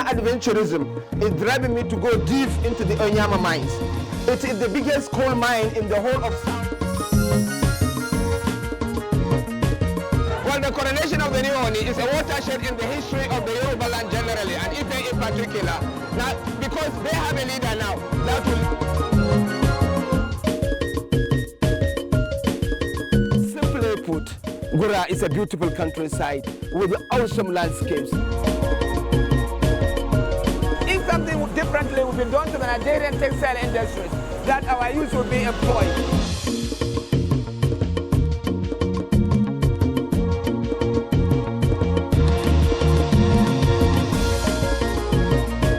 adventurism is driving me to go deep into the Onyama mines. It is the biggest coal mine in the whole of South. Well, the coronation of the new Oni is a watershed in the history of the Yoruba land generally, and Ife in particular. Now, because they have a leader now, that will... Simply put, Gura is a beautiful countryside with awesome landscapes. If something differently would be done to the Nigerian textile industries, that our youth would be employed.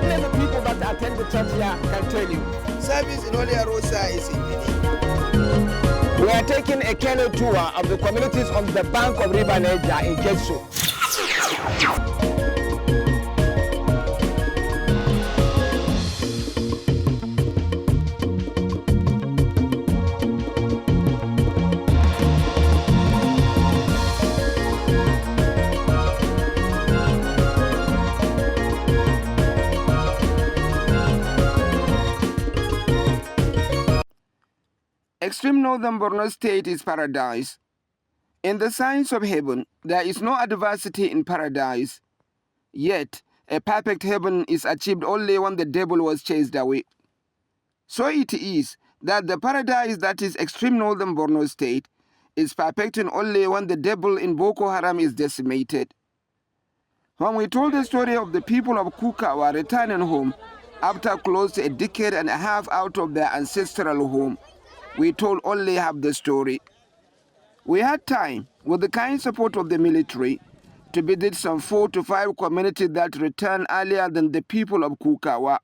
Many people that attend the church here can tell you. Service in Holy Rosa is in We are taking a canoe tour of the communities on the bank of River Niger in Kesu. Extreme northern Borno state is paradise. In the signs of heaven, there is no adversity in paradise. Yet, a perfect heaven is achieved only when the devil was chased away. So it is that the paradise that is extreme northern Borno state is perfecting only when the devil in Boko Haram is decimated. When we told the story of the people of Kukawa returning home after close to a decade and a half out of their ancestral home, we told only half the story. We had time, with the kind support of the military, to visit some 4 to 5 communities that returned earlier than the people of Kukawa.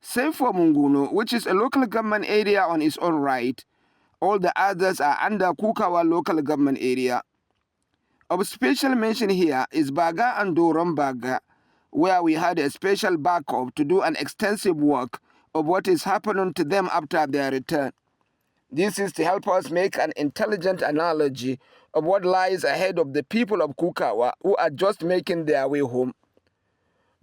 Save for Munguno, which is a local government area on its own right, all the others are under Kukawa local government area. Of special mention here is Baga and Doron Baga, where we had a special backup to do an extensive work of what is happening to them after their return. This is to help us make an intelligent analogy of what lies ahead of the people of Kukawa who are just making their way home.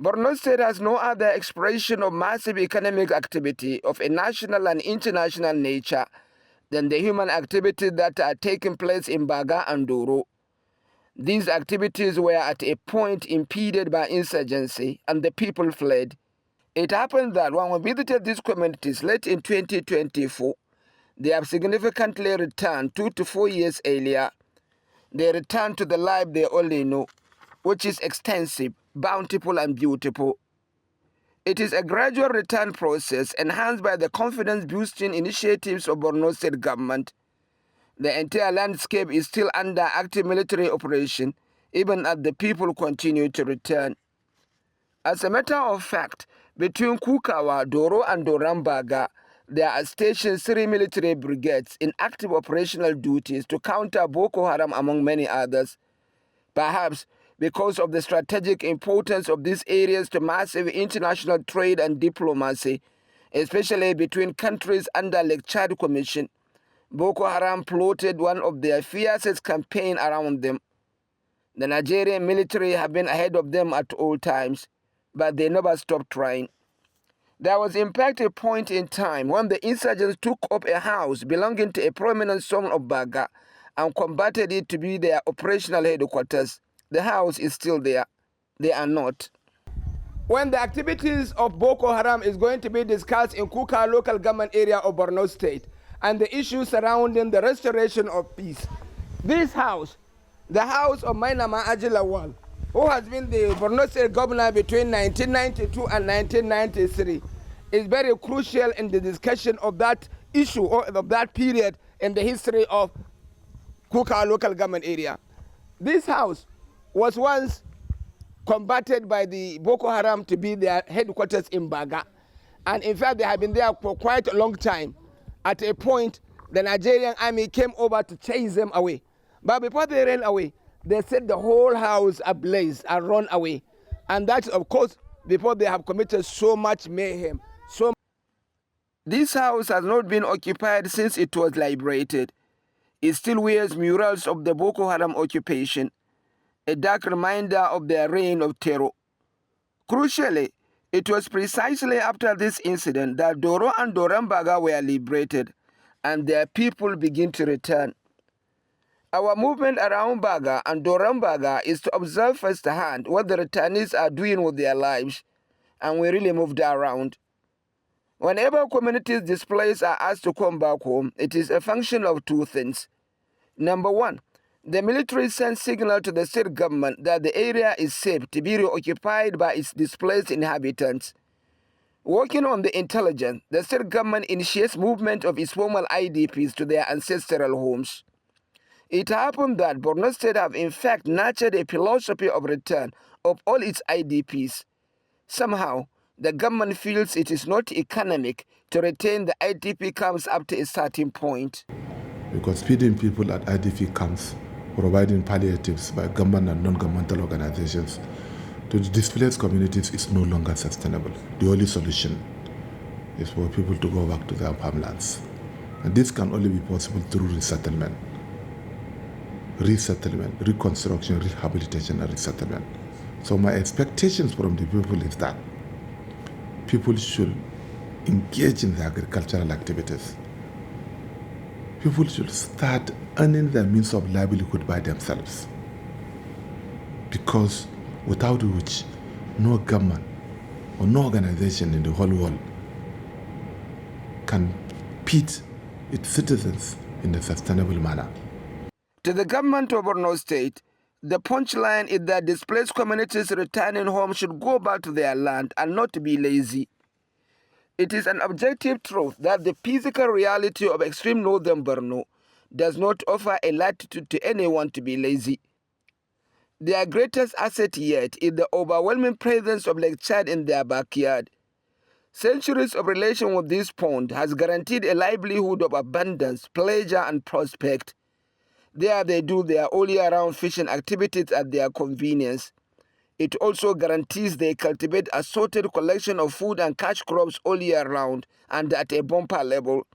Borno State has no other expression of massive economic activity of a national and international nature than the human activities that are taking place in Baga and Doro. These activities were at a point impeded by insurgency and the people fled. It happened that when we visited these communities late in 2024, they have significantly returned 2 to 4 years earlier. They returned to the life they only know, which is extensive, bountiful, and beautiful. It is a gradual return process enhanced by the confidence-boosting initiatives of Borno State government. The entire landscape is still under active military operation, even as the people continue to return. As a matter of fact, between Kukawa, Doro, and Dorambaga, there are stationed 3 military brigades in active operational duties to counter Boko Haram among many others. Perhaps because of the strategic importance of these areas to massive international trade and diplomacy, especially between countries under Lake Chad Commission, Boko Haram plotted one of their fiercest campaigns around them. The Nigerian military have been ahead of them at all times, but they never stopped trying. There was in fact a point in time when the insurgents took up a house belonging to a prominent son of Baga and converted it to be their operational headquarters. The house is still there. They are not. When the activities of Boko Haram is going to be discussed in Kuka local government area of Borno State and the issues surrounding the restoration of peace, this house, the house of Mainama Ajilawal, who has been the Borno State governor between 1992 and 1993, is very crucial in the discussion of that issue or of that period in the history of Kuka local government area. This house was once converted by the Boko Haram to be their headquarters in Baga. And in fact, they have been there for quite a long time. At a point, the Nigerian army came over to chase them away. But before they ran away, they set the whole house ablaze and run away. And that's, of course, before they have committed so much mayhem. This house has not been occupied since it was liberated. It still wears murals of the Boko Haram occupation, a dark reminder of their reign of terror. Crucially, it was precisely after this incident that Doro and Dorambaga were liberated and their people begin to return. Our movement around Baga and Dorambaga is to observe firsthand what the returnees are doing with their lives, and we really moved around. Whenever communities displaced are asked to come back home, it is a function of two things. Number one, the military sends signal to the state government that the area is safe to be reoccupied by its displaced inhabitants. Working on the intelligence, the state government initiates movement of its former IDPs to their ancestral homes. It happened that Borno State have in fact nurtured a philosophy of return of all its IDPs. Somehow, the government feels it is not economic to retain the IDP camps up to a certain point. Because feeding people at IDP camps, providing palliatives by government and non-governmental organizations to the displaced communities is no longer sustainable. The only solution is for people to go back to their farmlands. And this can only be possible through resettlement, reconstruction, rehabilitation, and resettlement. So my expectations from the people is that people should engage in the agricultural activities. People should start earning their means of livelihood by themselves. Because without which, no government or no organization in the whole world can feed its citizens in a sustainable manner. To the government of Borno State, the punchline is that displaced communities returning home should go back to their land and not to be lazy. It is an objective truth that the physical reality of extreme northern Borno does not offer a latitude to anyone to be lazy. Their greatest asset yet is the overwhelming presence of Lake Chad in their backyard. Centuries of relation with this pond has guaranteed a livelihood of abundance, pleasure, and prospect. There they do their all-year-round fishing activities at their convenience. It also guarantees they cultivate a sorted collection of food and cash crops all year round and at a bumper level.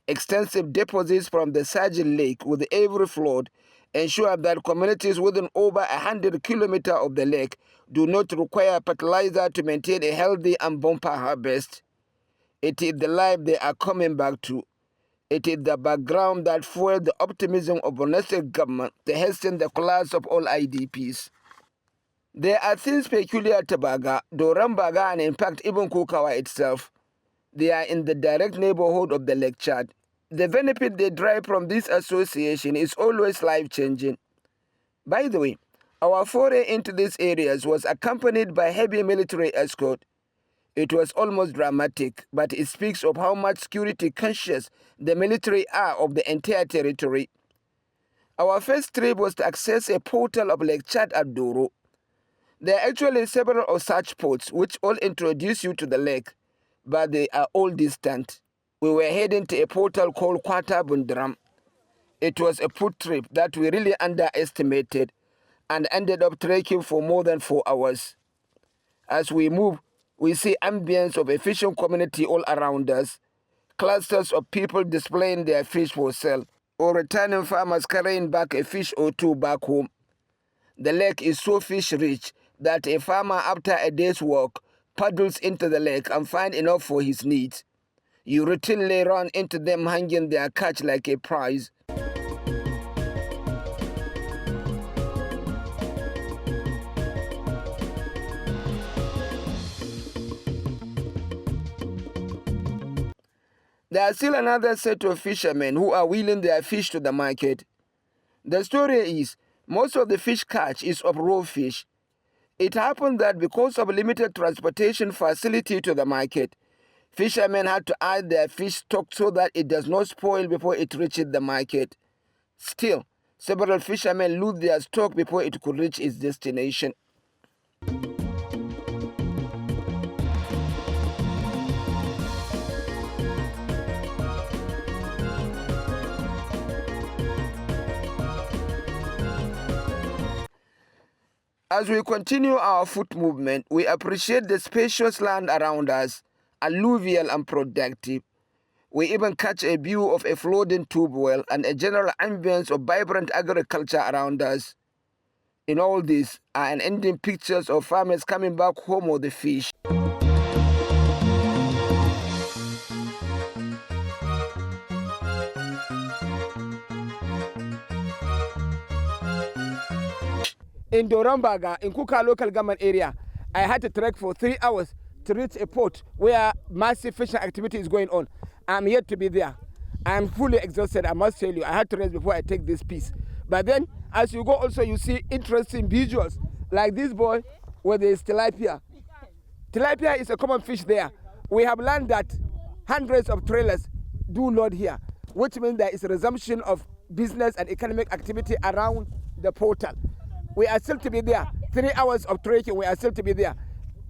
Extensive deposits from the Sajin Lake with every flood ensure that communities within over 100 kilometers of the lake do not require fertilizer to maintain a healthy and bumper harvest. It is the life they are coming back to. It is the background that fueled the optimism of Borno State government to hasten the collapse of all IDPs. There are things peculiar to Baga, Dorambaga, and in fact even Kukawa itself. They are in the direct neighborhood of the Lake Chad. The benefit they derive from this association is always life-changing. By the way, our foray into these areas was accompanied by heavy military escort. It was almost dramatic, but it speaks of how much security conscious the military are of the entire territory. Our first trip was to access a portal of Lake Chad at Doro. There are actually several of such ports which all introduce you to the lake, but they are all distant. We were heading to a portal called Kwata Bundram. It was a foot trip that we really underestimated and ended up trekking for more than 4 hours. As we move, we see ambience of a fishing community all around us, clusters of people displaying their fish for sale, or returning farmers carrying back a fish or two back home. The lake is so fish-rich that a farmer after a day's work paddles into the lake and finds enough for his needs. You routinely run into them hanging their catch like a prize. There are still another set of fishermen who are wheeling their fish to the market. The story is, most of the fish catch is of raw fish. It happened that because of limited transportation facility to the market, fishermen had to add their fish stock so that it does not spoil before it reaches the market. Still, several fishermen lose their stock before it could reach its destination. As we continue our foot movement, we appreciate the spacious land around us, alluvial and productive. We even catch a view of a floating tube well and a general ambience of vibrant agriculture around us. In all this are unending pictures of farmers coming back home with the fish. In Dorambaga, in Kuka local government area, I had to trek for 3 hours to reach a port where massive fishing activity is going on. I'm yet to be there. I'm fully exhausted, I must tell you. I had to rest before I take this piece. But then, as you go also, you see interesting visuals, like this boy with his tilapia. Tilapia is a common fish there. We have learned that hundreds of trailers do load here, which means there is a resumption of business and economic activity around the portal. We are still to be there. 3 hours of trekking, we are still to be there.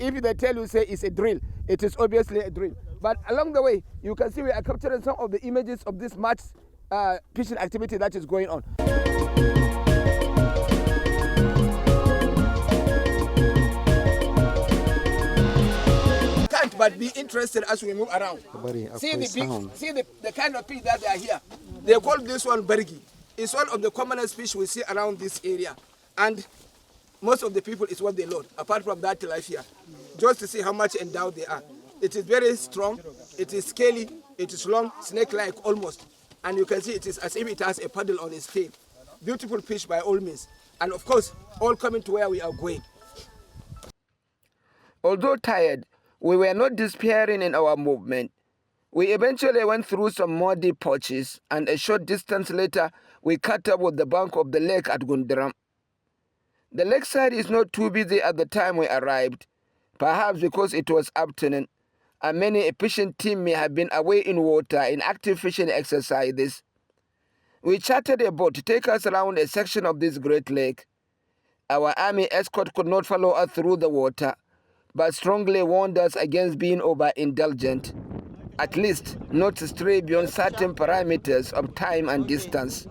If they tell you, say it's a drill, it is obviously a drill. But along the way, you can see we are capturing some of the images of this much fishing activity that is going on. Can't but be interested as we move around. See the kind of fish that they are here. They call this one bergi. It's one of the commonest fish we see around this area. And most of the people is what they load, apart from that tilapia, just to see how much endowed they are. It is very strong, it is scaly, it is long, snake-like almost. And you can see it is as if it has a paddle on its tail. Beautiful fish by all means. And of course, all coming to where we are going. Although tired, we were not despairing in our movement. We eventually went through some muddy patches, and a short distance later, we caught up with the bank of the lake at Gundaram. The lakeside is not too busy at the time we arrived, perhaps because it was afternoon, and many a fishing team may have been away in water in active fishing exercises. We chartered a boat to take us around a section of this great lake. Our army escort could not follow us through the water, but strongly warned us against being overindulgent, at least not to stray beyond certain parameters of time and distance.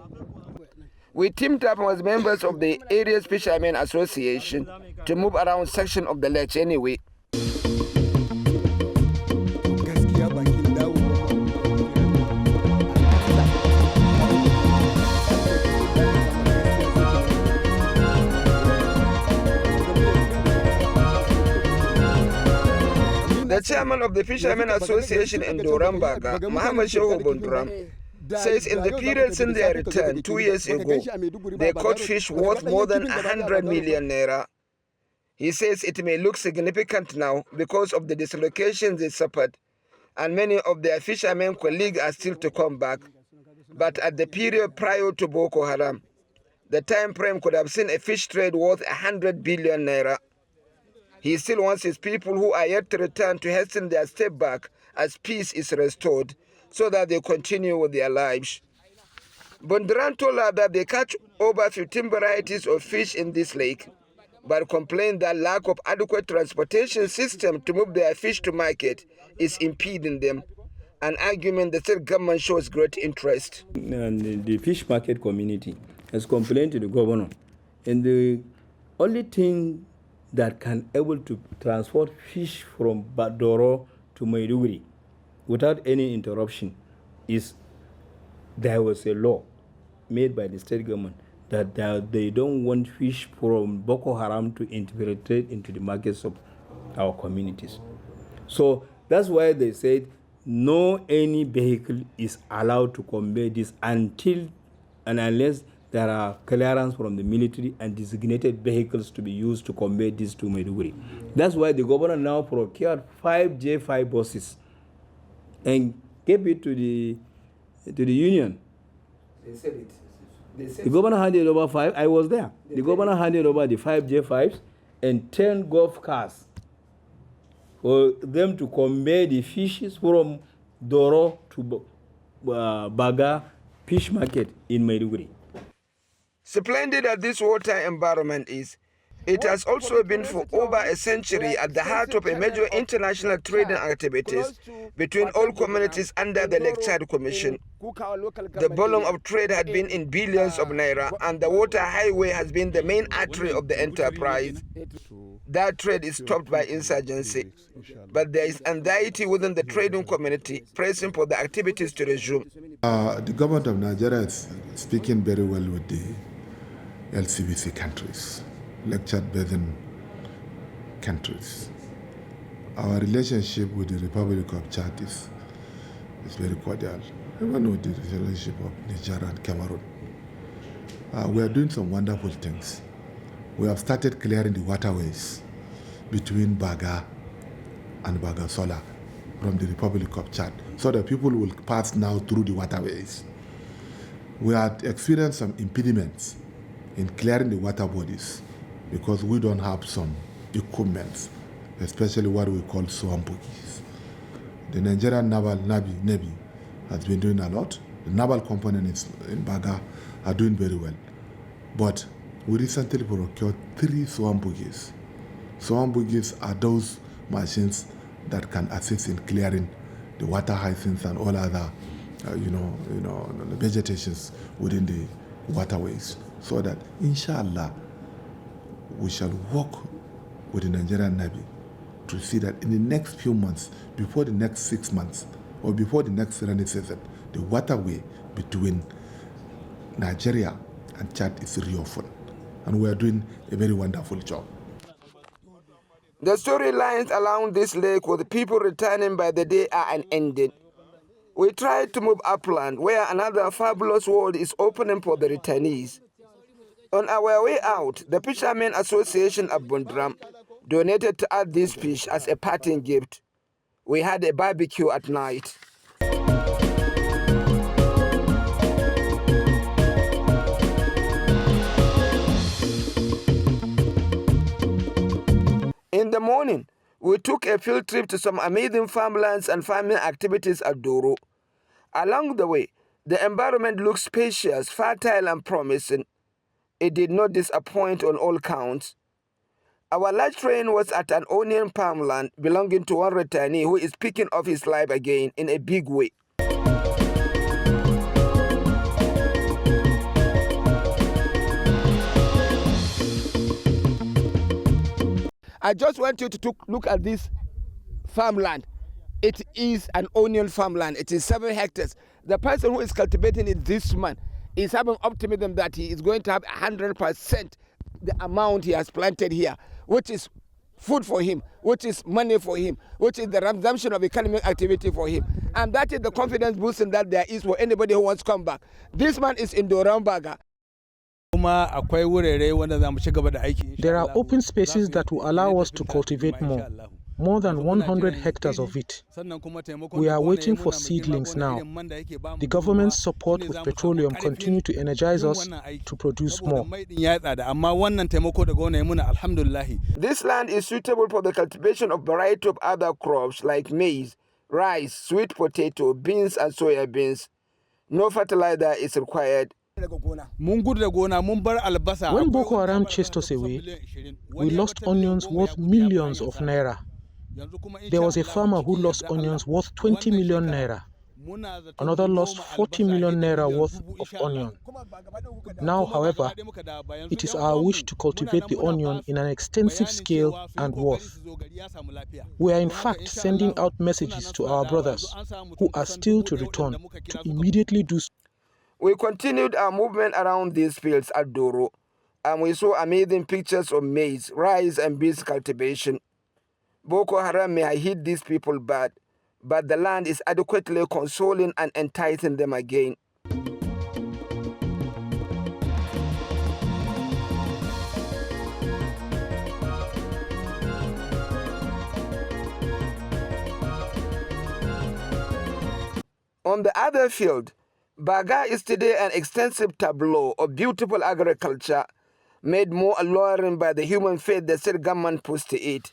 We teamed up as members of the area's Fishermen Association to move around section of the lake anyway. The chairman of the Fishermen Association in Dorambaga, Muhammad Shehu Bondram, says in the period since their return 2 years ago, they caught fish worth more than 100 million naira. He says it may look significant now because of the dislocations they suffered, and many of their fishermen colleagues are still to come back. But at the period prior to Boko Haram, the time frame could have seen a fish trade worth 100 billion naira. He still wants his people who are yet to return to hasten their step back as peace is restored, so that they continue with their lives. Bondran told her that they catch over 15 varieties of fish in this lake, but complained that lack of adequate transportation system to move their fish to market is impeding them, an argument the state government shows great interest. And the fish market community has complained to the governor, and the only thing that can able to transport fish from Badoro to Maiduguri without any interruption is there was a law made by the state government that they don't want fish from Boko Haram to infiltrate into the markets of our communities. So that's why they said no any vehicle is allowed to convey this until and unless there are clearance from the military and designated vehicles to be used to convey this to Maiduguri. That's why the governor now procured 5 J5 buses and gave it to the union. They said it. The governor handed over 5. I was there. The governor handed over the 5 J5s and 10 golf cars for them to convey the fishes from Doro to Baga fish market in Maiduguri. Splendid as this water environment is, it has also been for over a century at the heart of a major international trading activities between all communities under the Lake Chad Commission. The volume of trade had been in billions of naira, and the water highway has been the main artery of the enterprise. That trade is stopped by insurgency, but there is anxiety within the trading community pressing for the activities to resume. The government of Nigeria is speaking very well with the LCBC countries. Lake Chad Basin countries. Our relationship with the Republic of Chad is very cordial, even with the relationship of Niger and Cameroon. We are doing some wonderful things. We have started clearing the waterways between Baga and Bagasola from the Republic of Chad, so that people will pass now through the waterways. We had experienced some impediments in clearing the water bodies because we don't have some equipment, especially what we call swampukis. The Nigerian Navy has been doing a lot. The naval components in Baga are doing very well. But we recently procured 3 swampukis. Swampukis are those machines that can assist in clearing the water hyacinths and all other vegetations within the waterways, so that inshallah we shall work with the Nigerian Navy to see that in the next few months, before the next 6 months or before the next rainy season, the waterway between Nigeria and Chad is reopened, and we are doing a very wonderful job. The storylines along this lake with people returning by the day are unending. We tried to move upland, where another fabulous world is opening for the returnees. On our way out, the Fishermen Association of Bundram donated to us this fish as a parting gift. We had a barbecue at night. In the morning, we took a field trip to some amazing farmlands and farming activities at Doro. Along the way, the environment looked spacious, fertile, and promising. It did not disappoint on all counts. Our large train was at an onion farmland belonging to one returnee who is picking up his life again in a big way. I just want you to look at this farmland. It is an onion farmland. It is 7 hectares. The person who is cultivating it this month is having optimism that he is going to have 100% the amount he has planted here, which is food for him, which is money for him, which is the resumption of economic activity for him. And that is the confidence boosting that there is for anybody who wants to come back. This man is in Dorambaga. There are open spaces that will allow us to cultivate more than 100 hectares of it. We are waiting for seedlings now. The government's support with petroleum continue to energize us to produce more. This land is suitable for the cultivation of a variety of other crops like maize, rice, sweet potato, beans, and soya beans. No fertilizer is required. When Boko Haram chased us away, we lost onions worth millions of naira. There was a farmer who lost onions worth 20 million naira. Another lost 40 million naira worth of onion. Now, however, it is our wish to cultivate the onion in an extensive scale and worth. We are in fact sending out messages to our brothers who are still to return to immediately do so. We continued our movement around these fields at Doro, and we saw amazing pictures of maize, rice, and beans cultivation. Boko Haram may have hit these people bad, but the land is adequately consoling and enticing them again. On the other field, Baga is today an extensive tableau of beautiful agriculture made more alluring by the human faith the state government puts to it.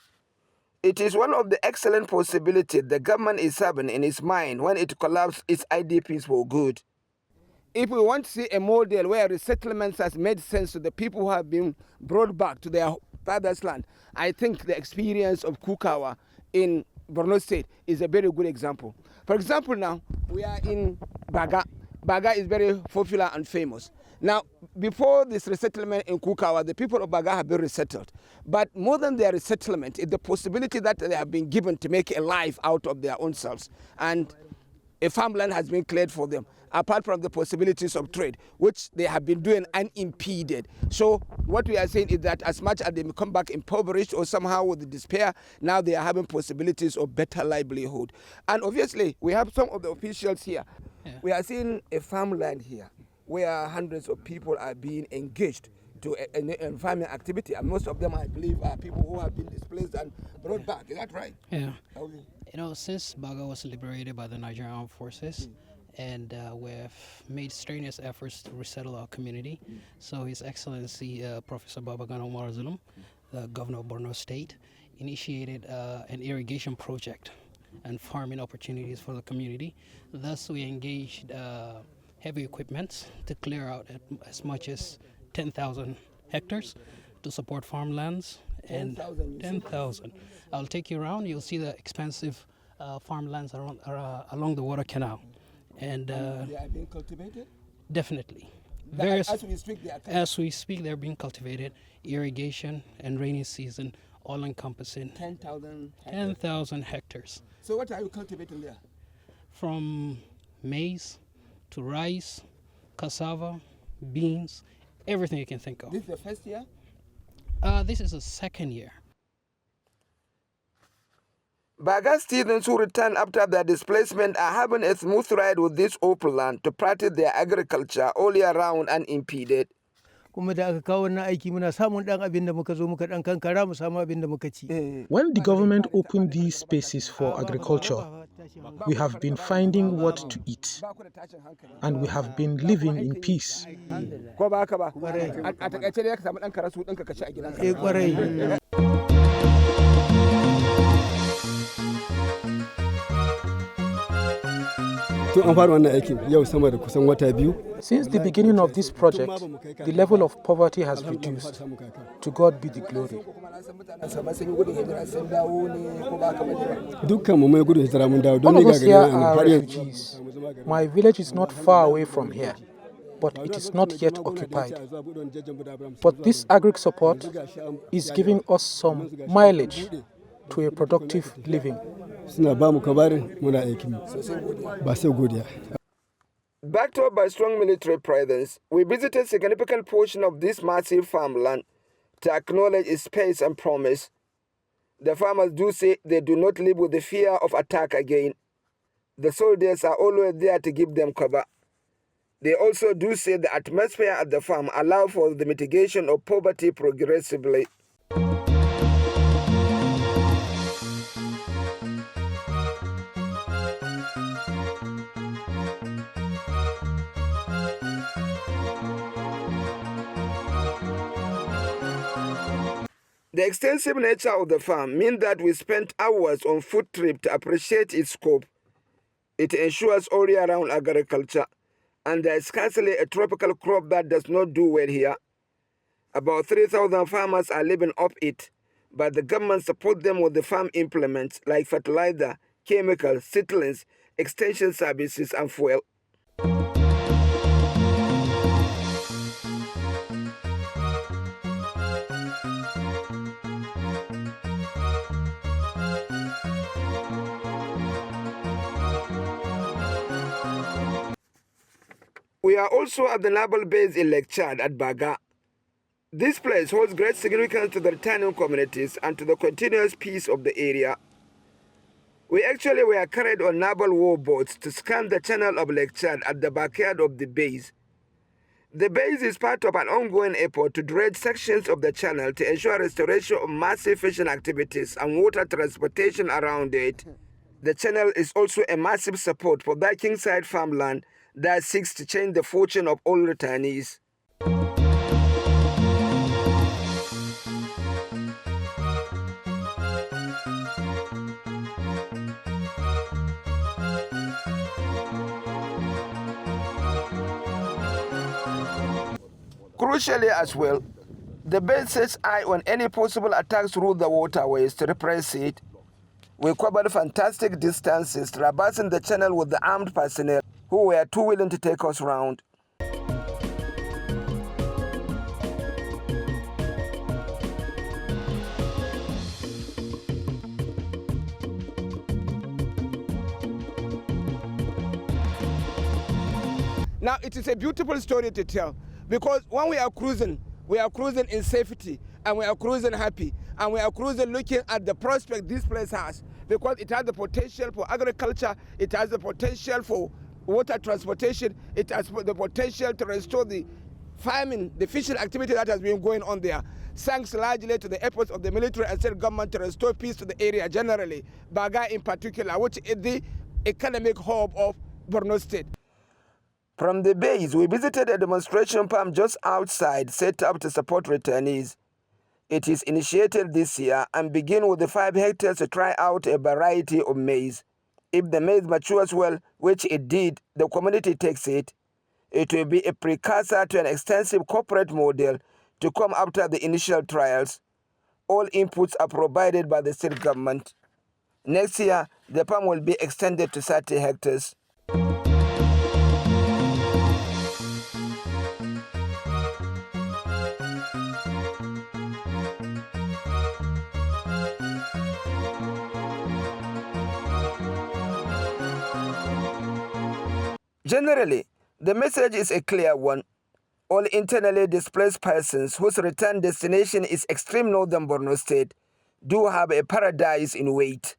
It is one of the excellent possibilities the government is having in its mind when it collapses its IDPs for good. If we want to see a model where resettlements has made sense to the people who have been brought back to their father's land, I think the experience of Kukawa in Borno State is a very good example. For example, now we are in Baga. Baga is very popular and famous. Now, before this resettlement in Kukawa, the people of Baga have been resettled. But more than their resettlement, it's the possibility that they have been given to make a life out of their own selves. And a farmland has been cleared for them. apart from the possibilities of trade, which they have been doing unimpeded. So what we are saying is that as much as they come back impoverished or somehow with despair, now they are having possibilities of better livelihood. And obviously, we have some of the officials here. Yeah. We are seeing a farmland here where hundreds of people are being engaged to in farming activity, and most of them, I believe, are people who have been displaced and brought back. Is that right? Yeah. Okay. You know, since Baga was liberated by the Nigerian Armed Forces, and we've made strenuous efforts to resettle our community. So His Excellency Professor Babagana Umar Zulum, the governor of Borno State, initiated an irrigation project and farming opportunities for the community. Thus, we engaged heavy equipment to clear out as much as 10,000 hectares to support farmlands. And 10,000. I'll take you around. You'll see the expansive farmlands along the water canal. And they are being cultivated? Definitely. As we speak, they're being cultivated. Irrigation and rainy season, all encompassing 10,000 hectares. So what are you cultivating there? From maize to rice, cassava, beans, everything you can think of. This is the first year? This is the second year. Baga students who return after their displacement are having a smooth ride with this open land to practice their agriculture all year round unimpeded. When the government opened these spaces for agriculture, we have been finding what to eat, and we have been living in peace. Since the beginning of this project, the level of poverty has reduced. To God be the glory. All of us here are refugees. My village is not far away from here, but it is not yet occupied. But this agri support is giving us some mileage to a productive living. Backed up by strong military presence, we visited a significant portion of this massive farmland to acknowledge its space and promise. The farmers do say they do not live with the fear of attack again. The soldiers are always there to give them cover. They also do say the atmosphere at the farm allows for the mitigation of poverty progressively. The extensive nature of the farm means that we spent hours on foot trip to appreciate its scope. It ensures all year-round agriculture, and there is scarcely a tropical crop that does not do well here. About 3,000 farmers are living off it, but the government supports them with the farm implements like fertilizer, chemicals, seedlings, extension services, and fuel. We are also at the naval base in Lake Chad at Baga. This place holds great significance to the returning communities and to the continuous peace of the area. We actually were carried on naval war boats to scan the channel of Lake Chad at the backyard of the base. The base is part of an ongoing effort to dredge sections of the channel to ensure restoration of massive fishing activities and water transportation around it. The channel is also a massive support for that kingside farmland that seeks to change the fortune of all returnees. Crucially as well, the base sets eye on any possible attacks through the waterways to repress it. We covered fantastic distances, traversing the channel with the armed personnel who were too willing to take us round. Now, it is a beautiful story to tell, because when we are cruising in safety, and we are cruising happy, and we are cruising looking at the prospect this place has, because it has the potential for agriculture, it has the potential for water transportation, it has the potential to restore the farming, the fishing activity that has been going on there, thanks largely to the efforts of the military and state government to restore peace to the area generally, Baga in particular, which is the economic hub of Borno State. From the base, we visited a demonstration farm just outside, set up to support returnees. It is initiated this year and begin with the 5 hectares to try out a variety of maize. If the maize matures well, which it did, the community takes it. It will be a precursor to an extensive corporate model to come after the initial trials. All inputs are provided by the state government. Next year, the farm will be extended to 30 hectares. Generally, the message is a clear one. All internally displaced persons whose return destination is extreme northern Borno State do have a paradise in wait.